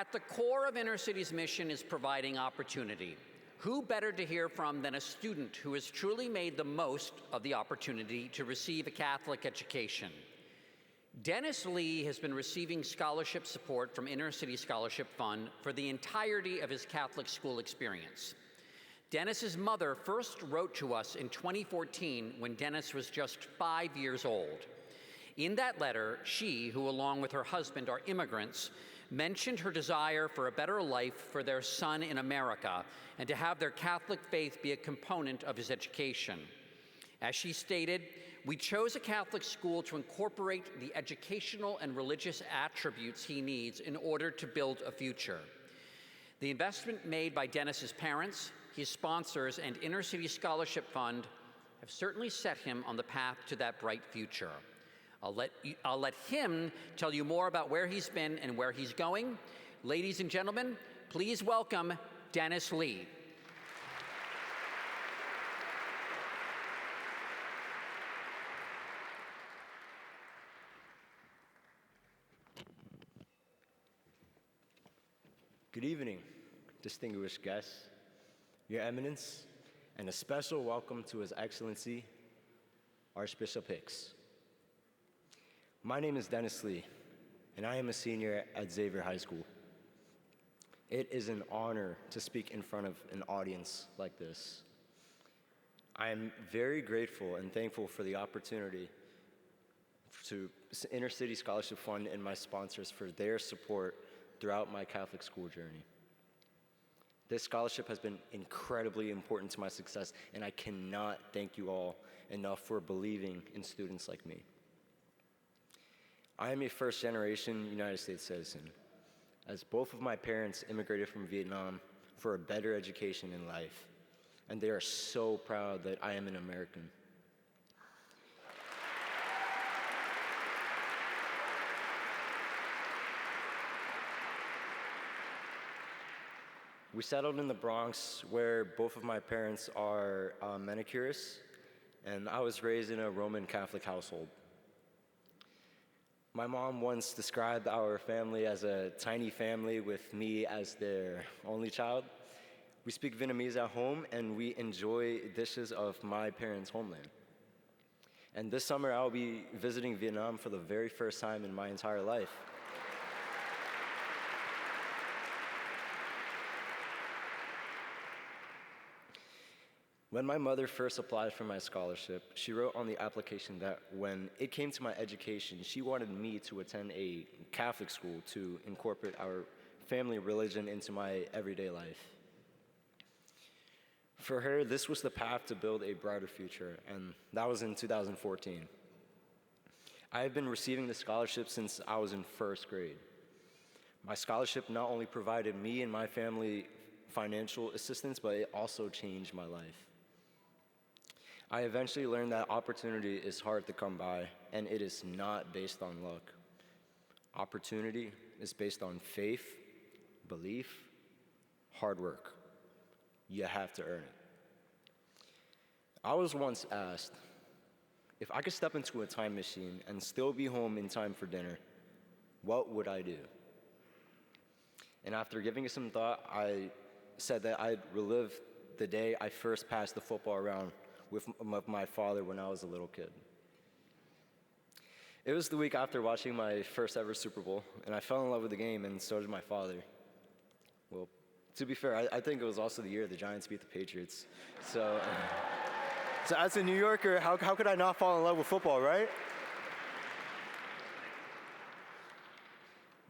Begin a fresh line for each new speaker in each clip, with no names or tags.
At the core of InterCity's mission is providing opportunity. Who better to hear from than a student who has truly made the most of the opportunity to receive a Catholic education? Dennis Lee has been receiving scholarship support from InterCity Scholarship Fund for the entirety of his Catholic school experience. Dennis's mother first wrote to us in 2014 when Dennis was just 5 years old. In that letter, she, who along with her husband are immigrants, mentioned her desire for a better life for their son in America and to have their Catholic faith be a component of his education. As she stated, we chose a Catholic school to incorporate the educational and religious attributes he needs in order to build a future. The investment made by Dennis's parents, his sponsors, and InterCity Scholarship Fund have certainly set him on the path to that bright future. I'll let him tell you more about where he's been and where he's going. Ladies and gentlemen, please welcome Dennis Lee.
Good evening, distinguished guests, Your Eminence, and a special welcome to His Excellency, Archbishop Hicks. My name is Dennis Lee, and I am a senior at Xavier High School. It is an honor to speak in front of an audience like this. I am very grateful and thankful for the opportunity to InterCity Scholarship Fund and my sponsors for their support throughout my Catholic school journey. This scholarship has been incredibly important to my success, and I cannot thank you all enough for believing in students like me. I am a first-generation United States citizen, as both of my parents immigrated from Vietnam for a better education in life, and they are so proud that I am an American. We settled in the Bronx, where both of my parents are manicurists, and I was raised in a Roman Catholic household. My mom once described our family as a tiny family with me as their only child. We speak Vietnamese at home, and we enjoy dishes of my parents' homeland. And this summer, I'll be visiting Vietnam for the very first time in my entire life. When my mother first applied for my scholarship, she wrote on the application that when it came to my education, she wanted me to attend a Catholic school to incorporate our family religion into my everyday life. For her, this was the path to build a brighter future, and that was in 2014. I have been receiving the scholarship since I was in first grade. My scholarship not only provided me and my family financial assistance, but it also changed my life. I eventually learned that opportunity is hard to come by, and it is not based on luck. Opportunity is based on faith, belief, hard work. You have to earn it. I was once asked if I could step into a time machine and still be home in time for dinner, what would I do? And after giving it some thought, I said that I'd relive the day I first passed the football around with my father when I was a little kid. It was the week after watching my first ever Super Bowl, and I fell in love with the game, and so did my father. Well, to be fair, I think it was also the year the Giants beat the Patriots. So as a New Yorker, how could I not fall in love with football, right?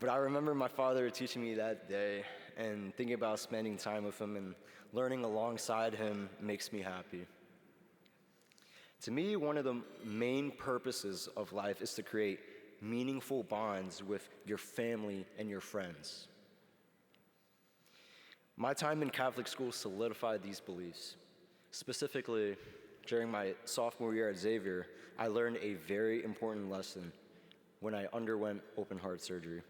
But I remember my father teaching me that day, and thinking about spending time with him and learning alongside him makes me happy. To me, one of the main purposes of life is to create meaningful bonds with your family and your friends. My time in Catholic school solidified these beliefs. Specifically, during my sophomore year at Xavier, I learned a very important lesson when I underwent open heart surgery.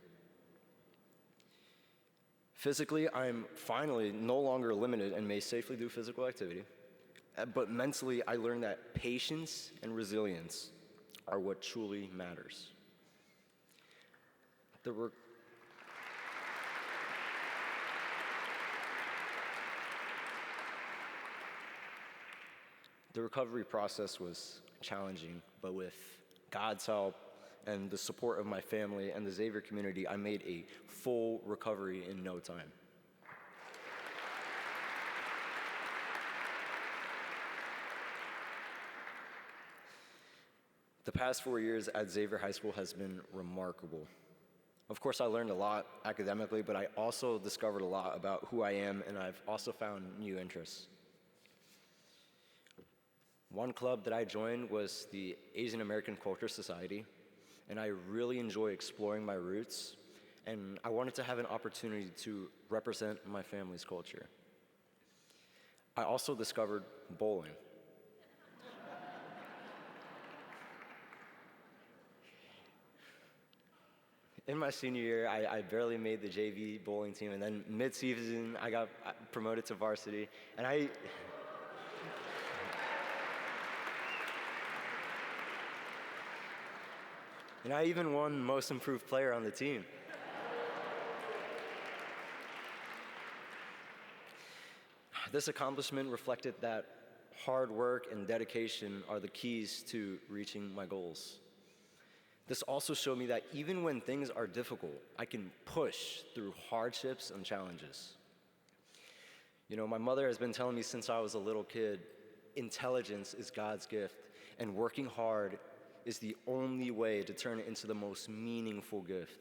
Physically, I'm finally no longer limited and may safely do physical activity. But mentally, I learned that patience and resilience are what truly matters. The recovery process was challenging, but with God's help and the support of my family and the Xavier community, I made a full recovery in no time. The past 4 years at Xavier High School has been remarkable. Of course, I learned a lot academically, but I also discovered a lot about who I am, and I've also found new interests. One club that I joined was the Asian American Culture Society, and I really enjoy exploring my roots, and I wanted to have an opportunity to represent my family's culture. I also discovered bowling. In my senior year, I barely made the JV bowling team, and then mid-season, I got promoted to varsity, and I even won Most Improved Player on the team. This accomplishment reflected that hard work and dedication are the keys to reaching my goals. This also showed me that even when things are difficult, I can push through hardships and challenges. You know, my mother has been telling me since I was a little kid, intelligence is God's gift, and working hard is the only way to turn it into the most meaningful gift.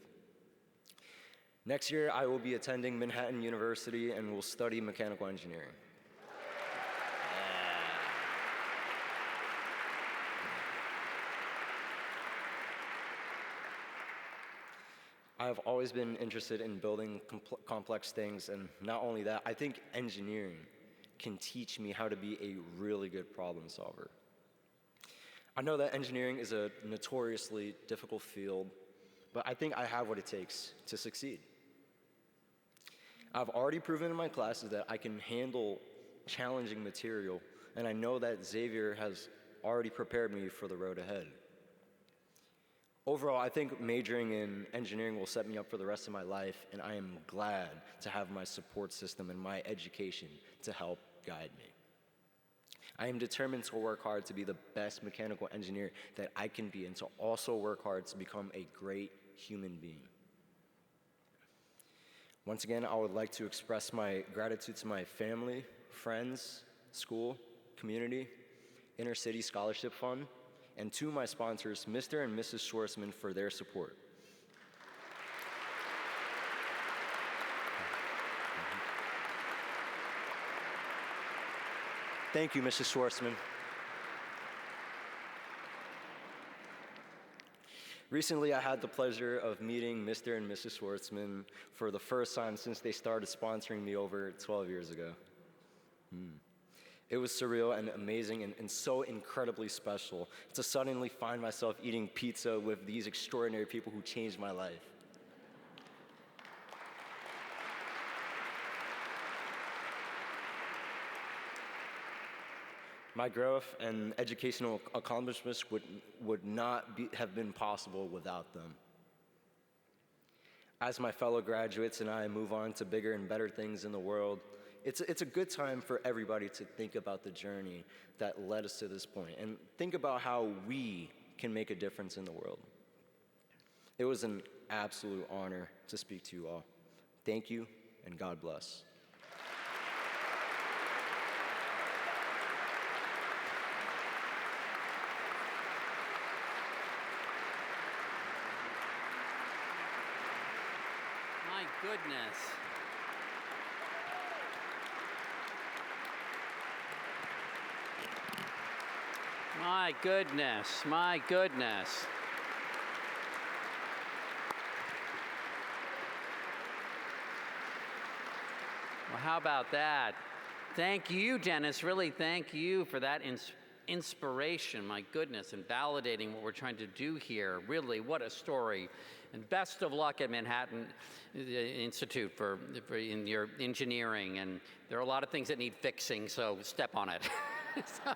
Next year, I will be attending Manhattan University and will study mechanical engineering. I have always been interested in building complex things, and not only that, I think engineering can teach me how to be a really good problem solver. I know that engineering is a notoriously difficult field, but I think I have what it takes to succeed. I've already proven in my classes that I can handle challenging material, and I know that Xavier has already prepared me for the road ahead. Overall, I think majoring in engineering will set me up for the rest of my life, and I am glad to have my support system and my education to help guide me. I am determined to work hard to be the best mechanical engineer that I can be, and to also work hard to become a great human being. Once again, I would like to express my gratitude to my family, friends, school, community, Inner City Scholarship Fund, and to my sponsors, Mr. and Mrs. Schwarzman, for their support. Thank you, Mrs. Schwarzman. Recently, I had the pleasure of meeting Mr. and Mrs. Schwarzman for the first time since they started sponsoring me over 12 years ago. It was surreal and amazing and so incredibly special to suddenly find myself eating pizza with these extraordinary people who changed my life. My growth and educational accomplishments would not have been possible without them. As my fellow graduates and I move on to bigger and better things in the world, it's a good time for everybody to think about the journey that led us to this point and think about how we can make a difference in the world. It was an absolute honor to speak to you all. Thank you, and God bless.
My goodness. My goodness, my goodness. Well, how about that? Thank you, Dennis. Really, thank you for that inspiration, my goodness, and validating what we're trying to do here. Really, what a story. And best of luck at Manhattan Institute in your engineering. And there are a lot of things that need fixing, so step on it. So,